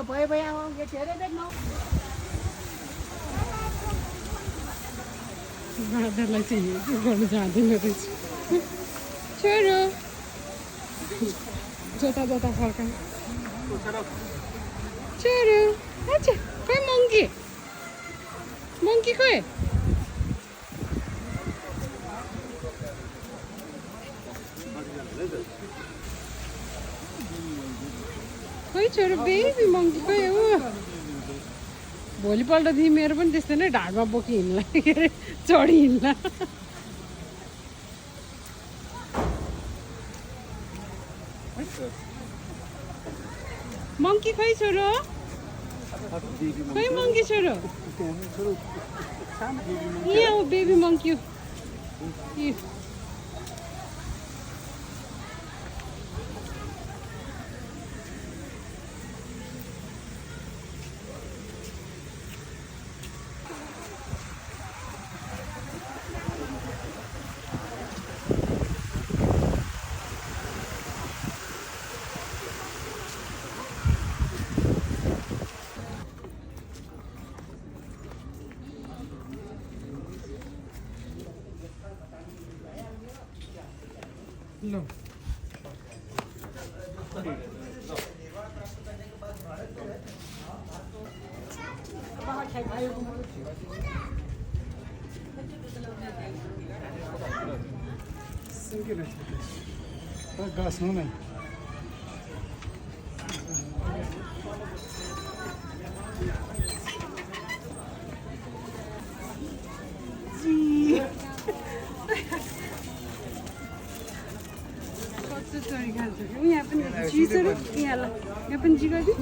भयो अब यो धेरै देख्नु बाँदरलाई चाहिँ के गर्नु जाँदैन रहेछ छोरो जता जता फर्का छोरो अच्छा खोइ मङ्की खोइ खोइ छोरो बेबी मङ्की खोइ हो भोलिपल्टदेखि मेरो पनि त्यस्तै नै ढाडमा बोकी हिँड्ला के अरे चढी हिँड्ला मङ्की खोइ छोरो खोइ मङ्की छोरो यहाँ हो बेबी मङ्की हो लो घाँस हुँदैन यहाँ पनि चिजहरू यहाँ पनि जिगादि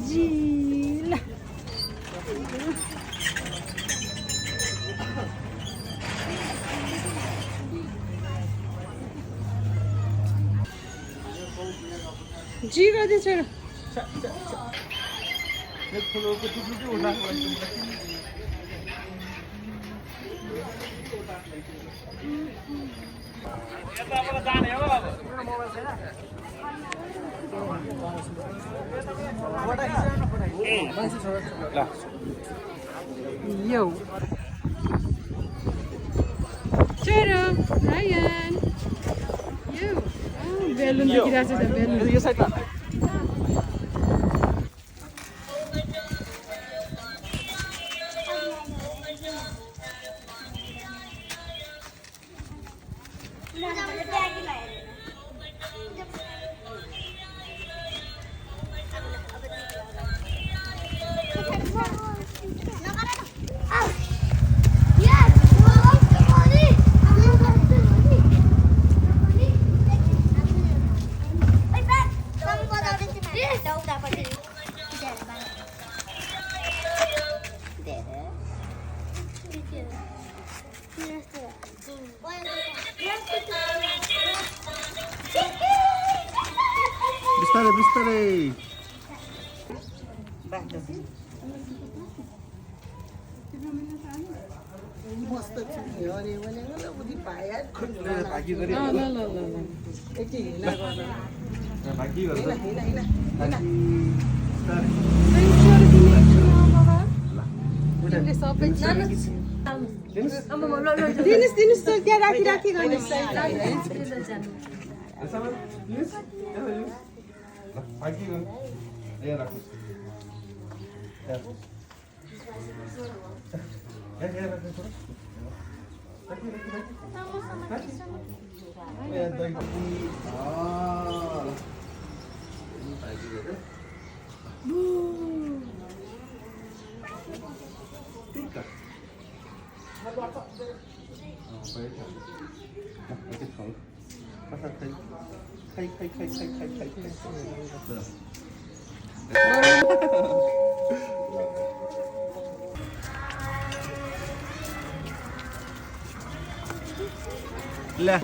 जी ल जिगादि छोरो Yo. Choro, Ryan. Yo. Oh, balloon देखिरहेको छ balloon. यो साइडमा बिस्तारै बिस्तारै मस्त छ अरे भने उनी पाया भागी गरी ल एकछिन हिँड्न गर्न भागी गर्छ सबै दिनुहोस् त्यहाँ राखी गर्नुहोस् भागी गर्नु यहाँ राख्नु ला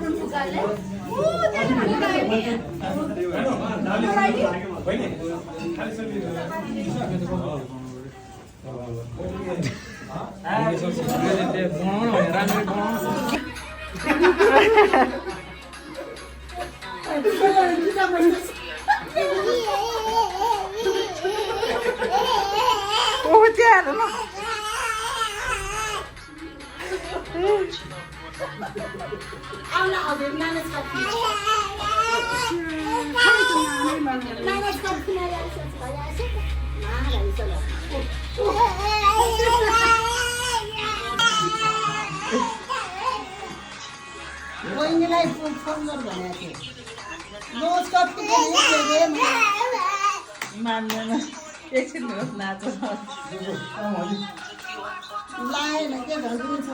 बहिनीलाई फोन गर भनेको थियो रोज कति मान्दैन एकछिन होस् नाच लाएन के धर्दिनु छ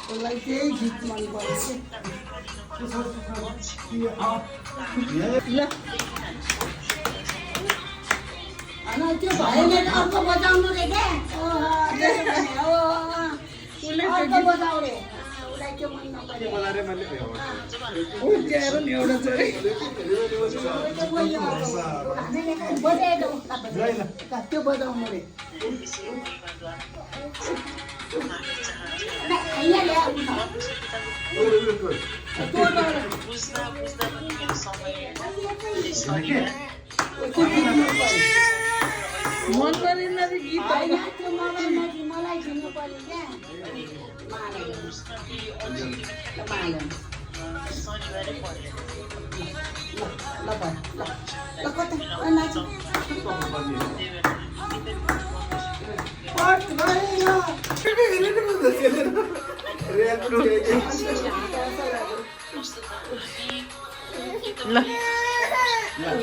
उसलाई त्यही गीत मन पर्छ ल अनि त्यो भाइले अर्को बजाउनु रे क्या अर्को बजाउने उसलाई त्यो मन नपऱ्यो उठ्याएर नि एउटा छोरी त्यो बजाउनु रे मन परेन रे गीत मलाई झिन्नु पर्यो क्या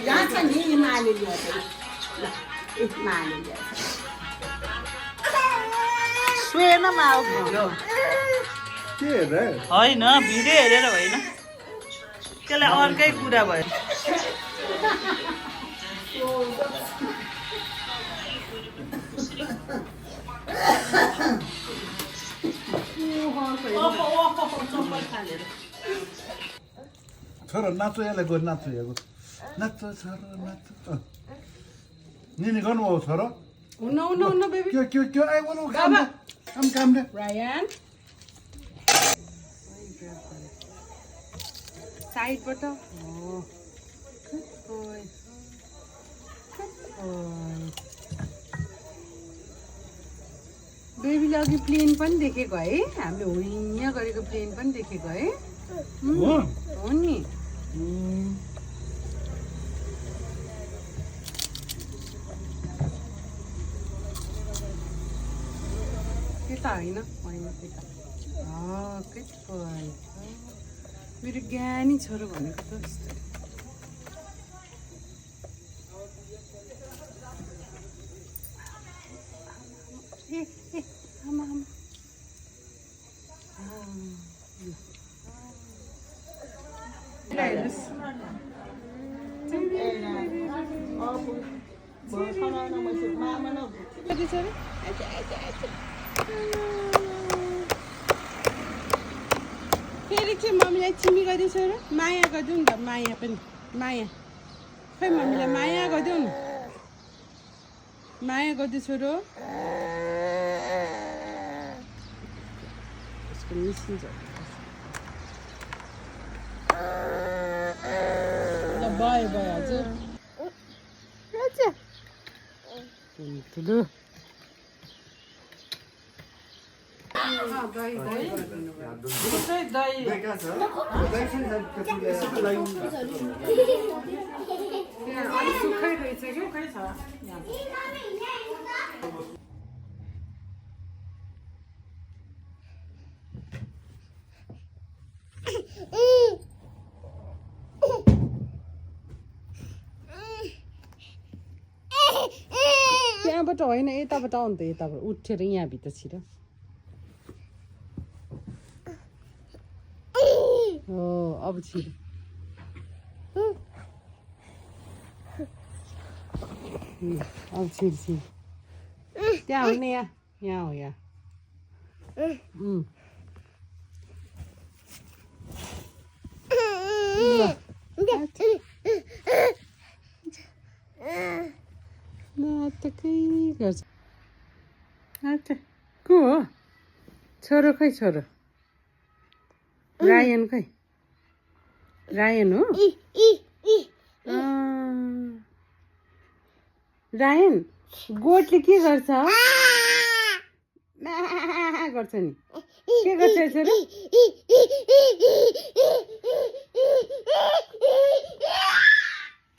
जान्छ नि माले ल्याउँछ माले ल्याउँछ सुएन माउ के हेरेर होइन भिडियो हेरेर होइन त्यसलाई अर्कै कुरा भयो छोरो नाच्छ यसलाई गएर नाच्छ हेर्नु नाच्छ छोरो नाच्छ निनी गर्नुभयो छोरो हुन्न बेबी के आइ बोल काम दे रायन साइडबाट बेबीले अघि प्लेन पनि देखेको है हामीले हुइँ गरेको प्लेन पनि देखेको है हो नि त्यता होइन त्यता good boy मेरो ज्ञानी छोरो भनेको त यस्तो आमा फेरि चाहिँ मम्मीलाई चिमी गरिदिउँछ र माया गरिदिउँ नि त माया पनि माया खै मम्मीलाई माया गरिदेऊ न माया गरिदिउ छोरो यसको मिसिन्छ ल भयो भयो हजुर ठुलो सुखै रहेछ कि खै छ त्यहाँबाट होइन यताबाट आउनु त यताबाट उठेर यहाँभित्र छिर हो अब छिर अब छिर त्यहाँ होइन यहाँ हो यहाँ नाटकै गर्छ को हो छोरो खै छोरो रायन खै रायन हो रायन गोठले के गर्छ गर्छ नि के गर्छ छोरो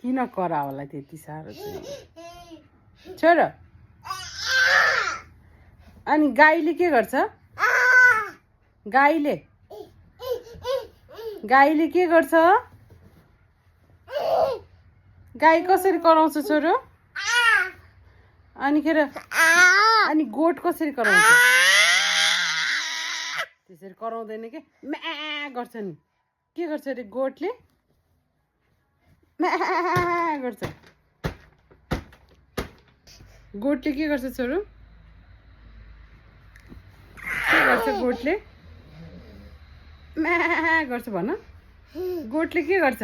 किन करा होला त्यति साह्रो चाहिँ छोरो अनि गाईले के गर्छ गाईले के गर्छ गाई कसरी कराउँछ छोरो अनि गोठ कसरी कराउँछ त्यसरी कराउँदैन के म्या गर्छ नि के गर्छ अरे गोठले म्या गर्छ गोठले के गर्छ छोरो के गर्छ गोठले म्या गर्छ भन गोठले के गर्छ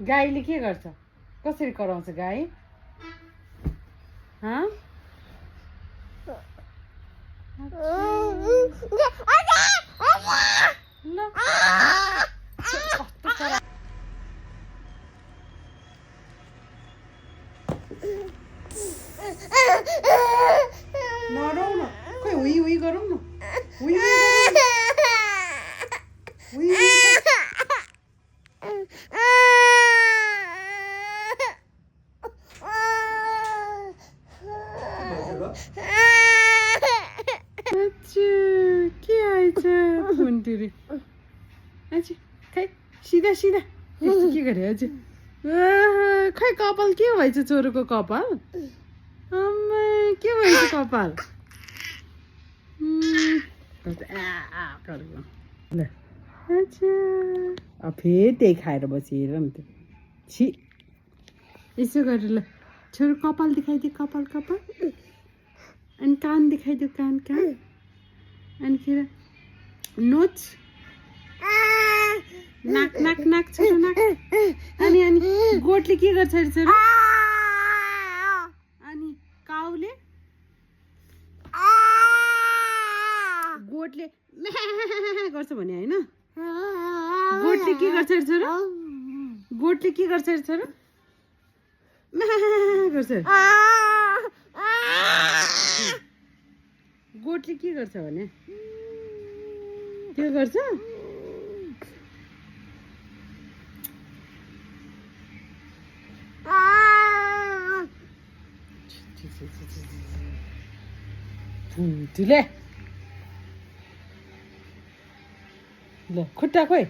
गाईले के गर्छ कसरी कराउँछ गाई नरौ न खोइ हुई हुई गरौँ न हुई के आएछ फोनतिर अझ खै सिधा सिधा के गरे अझ खै कपाल के भएछ छोरोको कपाल आम्मा के भएछ कपाल ल अच्छा फेरि त्यही खाएर बसिएर नि त छि यसो गरेर ल छोरो कपाल देखाइदियो कपाल अनि कान देखाइदियो कान अनि खेर नोच नाक नाक नाक छोरो नाक अनि गोठले के गर्छ अरे छोरो अनि काउले गोठले गर्छ भने होइन गोठले के गर्छ अरे छोरो गोठले के गर्छ अरे छोरो गर्छ गोठले के गर्छ भने त्यो गर्छ ले ल खुट्टा खोइ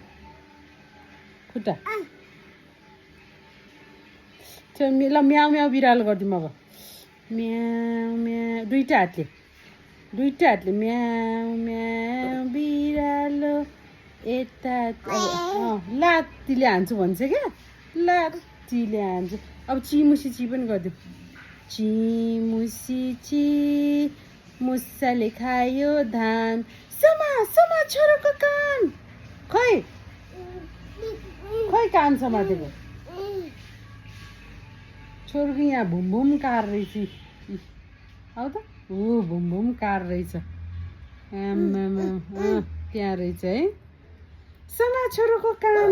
खुट्टा ल म्याउ म्याउ बिरालो गरिदिउँ अब म्याउ म्याउ दुईटा हातले म्याउ म्याउ बिरालो यता लात्तीले हान्छु भन्छ क्या लात्तीले हान्छु अब चिमुसी ची पनि गरिदिउँ चिमुसी ची मुसाले खायो धान समा छोरोको कान खै कान समातेको छोरोको यहाँ भुम कार रहेछ आऊ त भुम कार रहेछ आमामा त्यहाँ रहेछ है समा छोरोको कान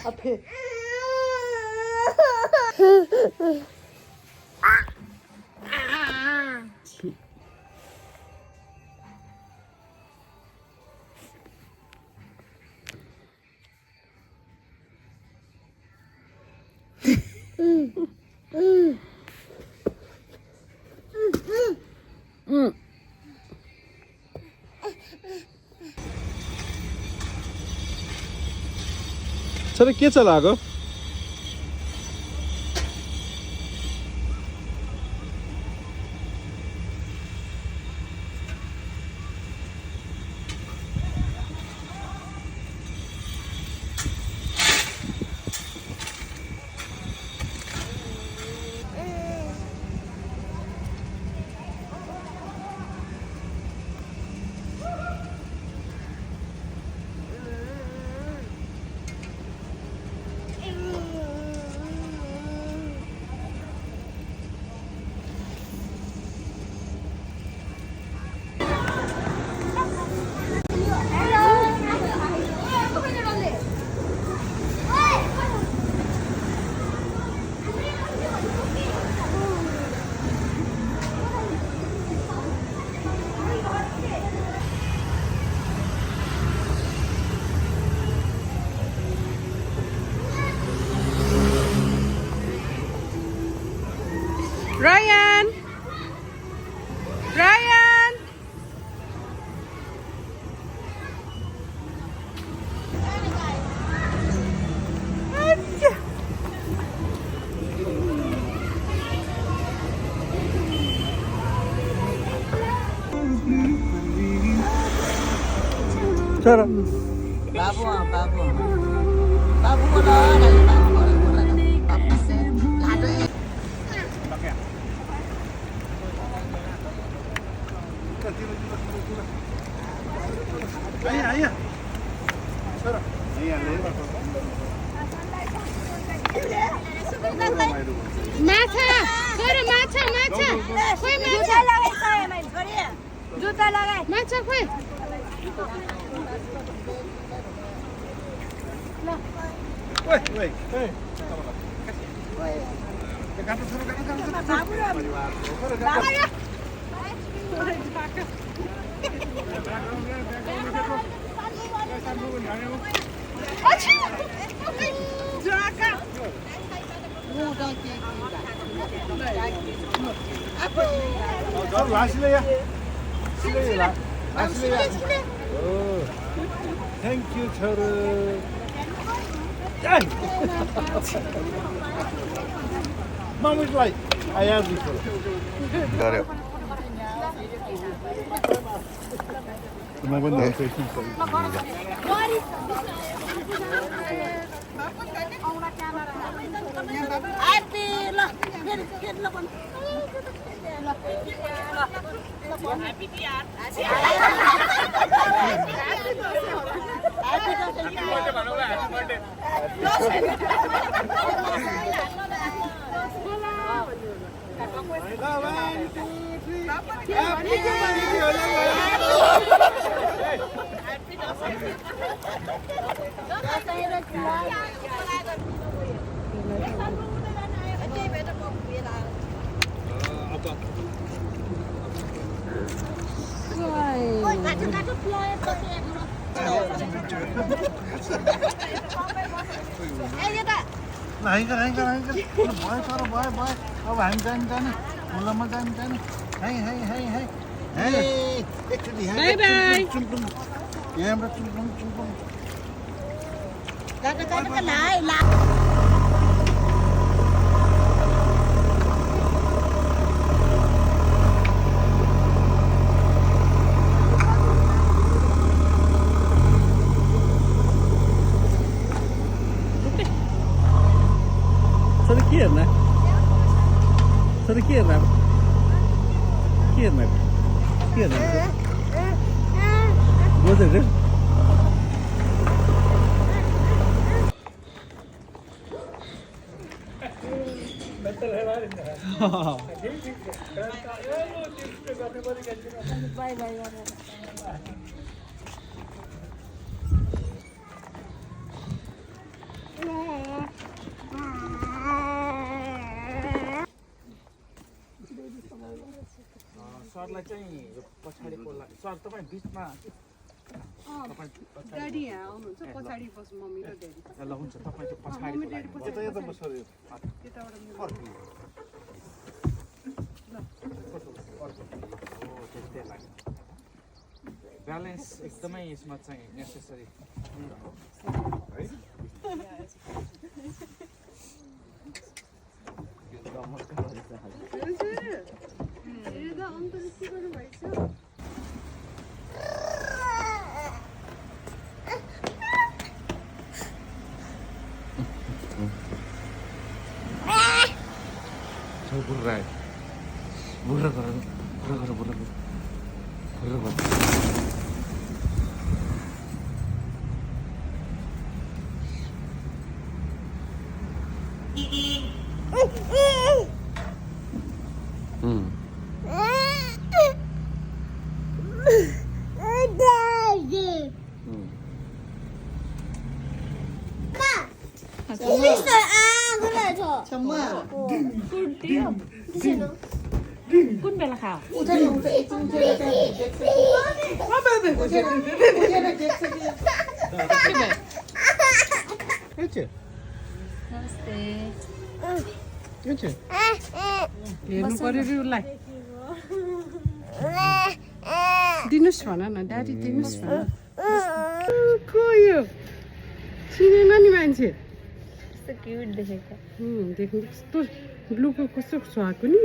अफे छोरा के चलाएको Ryan! Ryan! Acha. चरा Babu ah, babu. Babu ko na, babu ko na. Babu se, lado eh. Ayah. Sarah. Ayah, lewat. माछा खोइ माछा माछा खोइ माछा जुत्ता लगाए माछा खोइ Woi. Asli ya. Oh. Thank you, Chara. Mom is right. I have this one. Got it. Happy lo, get lo kon. Naik kan. Boy, boy. अब हामी जाने मुलामा जाने हाई एकचोटि Bye. चुम्पुम यहाँबाट चुम्पुम Dapat lai la. Sarı ki yerine. Sarı ki yerine. Ki yerine. Ki yerine. Bu da सरलाई चाहिँ यो पछाडिको सर तपाईँ बिचमा ड्याडी यहाँ आउनुहुन्छ पछाडि बस्नु मम्मी र ड्याडी ल हुन्छ तपाईँ त्यो पछाडि यता बस्छ ब्यालेन्स एकदमै यसमा चाहिँ नेसेसरी कुन बेला खाऊ Ece. नमस्ते हजुर हेर्नु पर्यो रे उसलाई दिनुहोस् भन न ड्याडी दिनुहोस् भन को यो चिनेन नि मान्छे देख्नु कस्तो ब्लुको कस्तो सुहाएको नि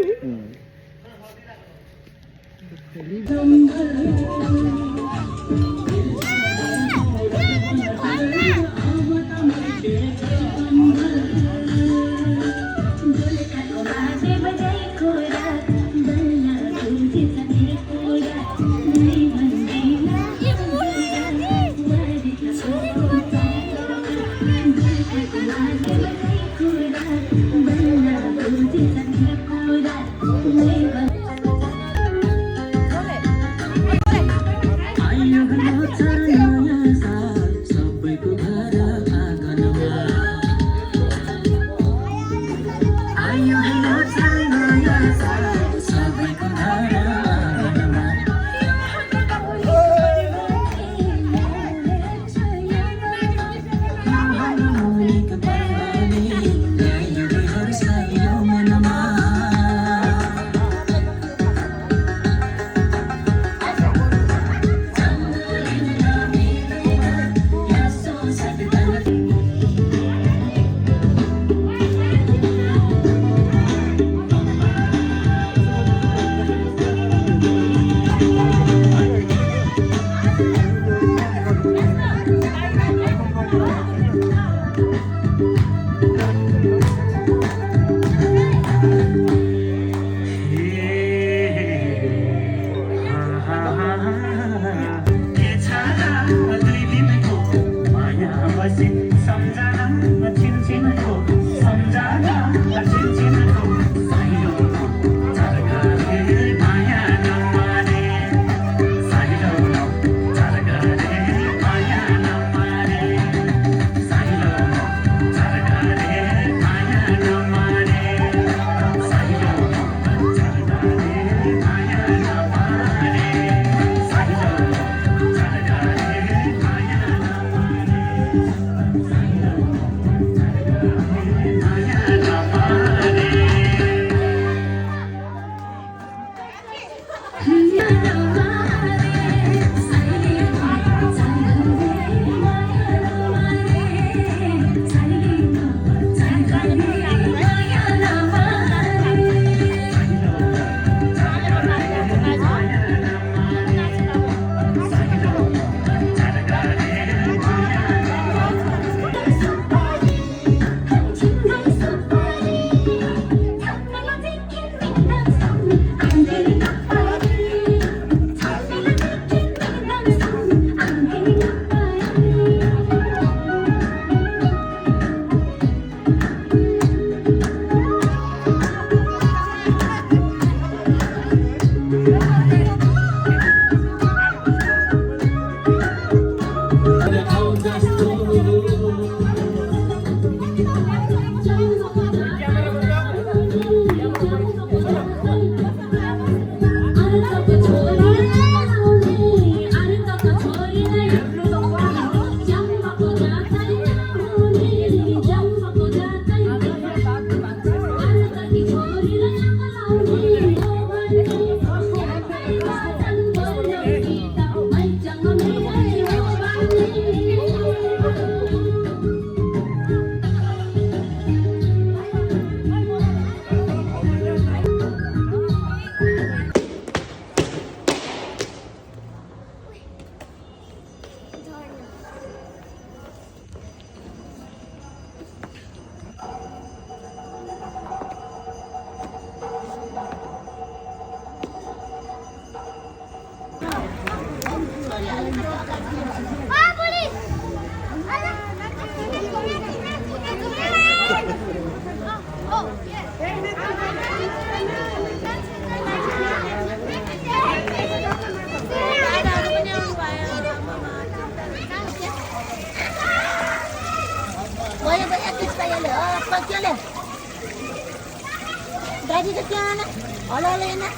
Daddy the piano. Hola, Elena.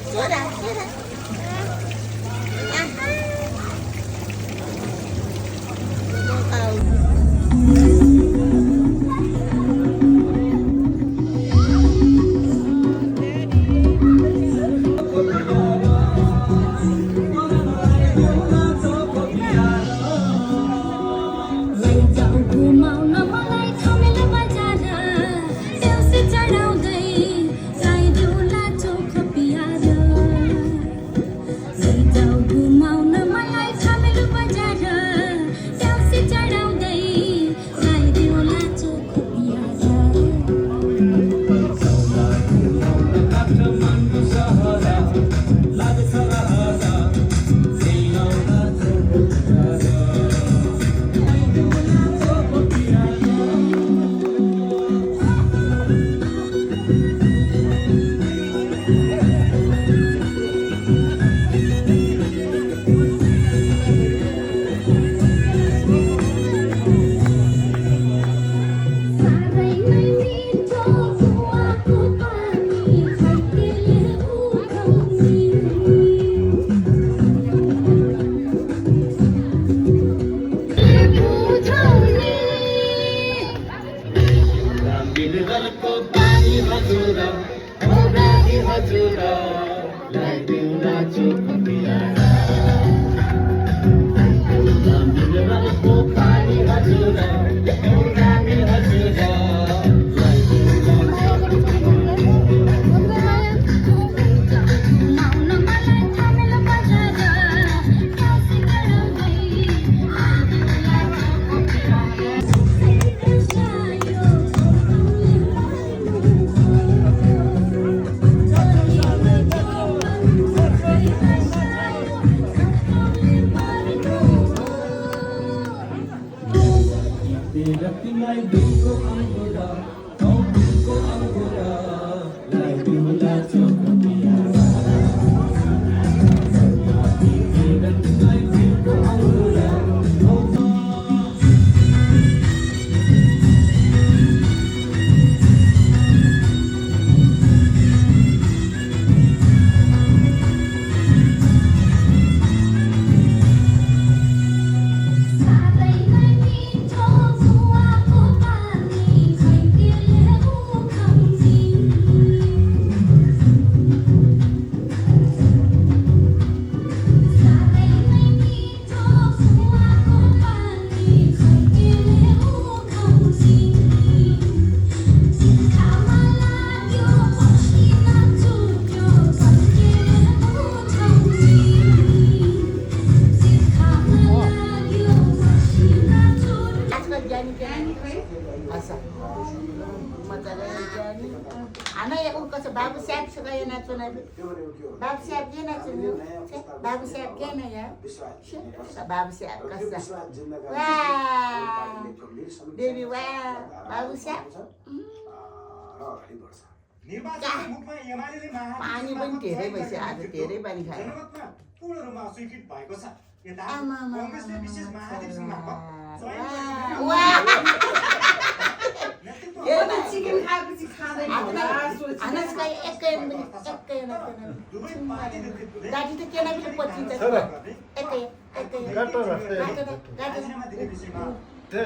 Sudah. आजकल ज्ञानी असं मजाले ज्ञानी आना या कसं बाबू साहेब सगळं ये नाचून बाबू साहेब घे नाचून बाबू साहेब घे ना या बाबू साहेब कसा वा देवी वा बाबू साहेब पानी पनि धेरै भइसक्यो आज धेरै पानी खायो चिकन खाएपछि खाँदैन दादी त केना पनि पचिन्छ एकै Te,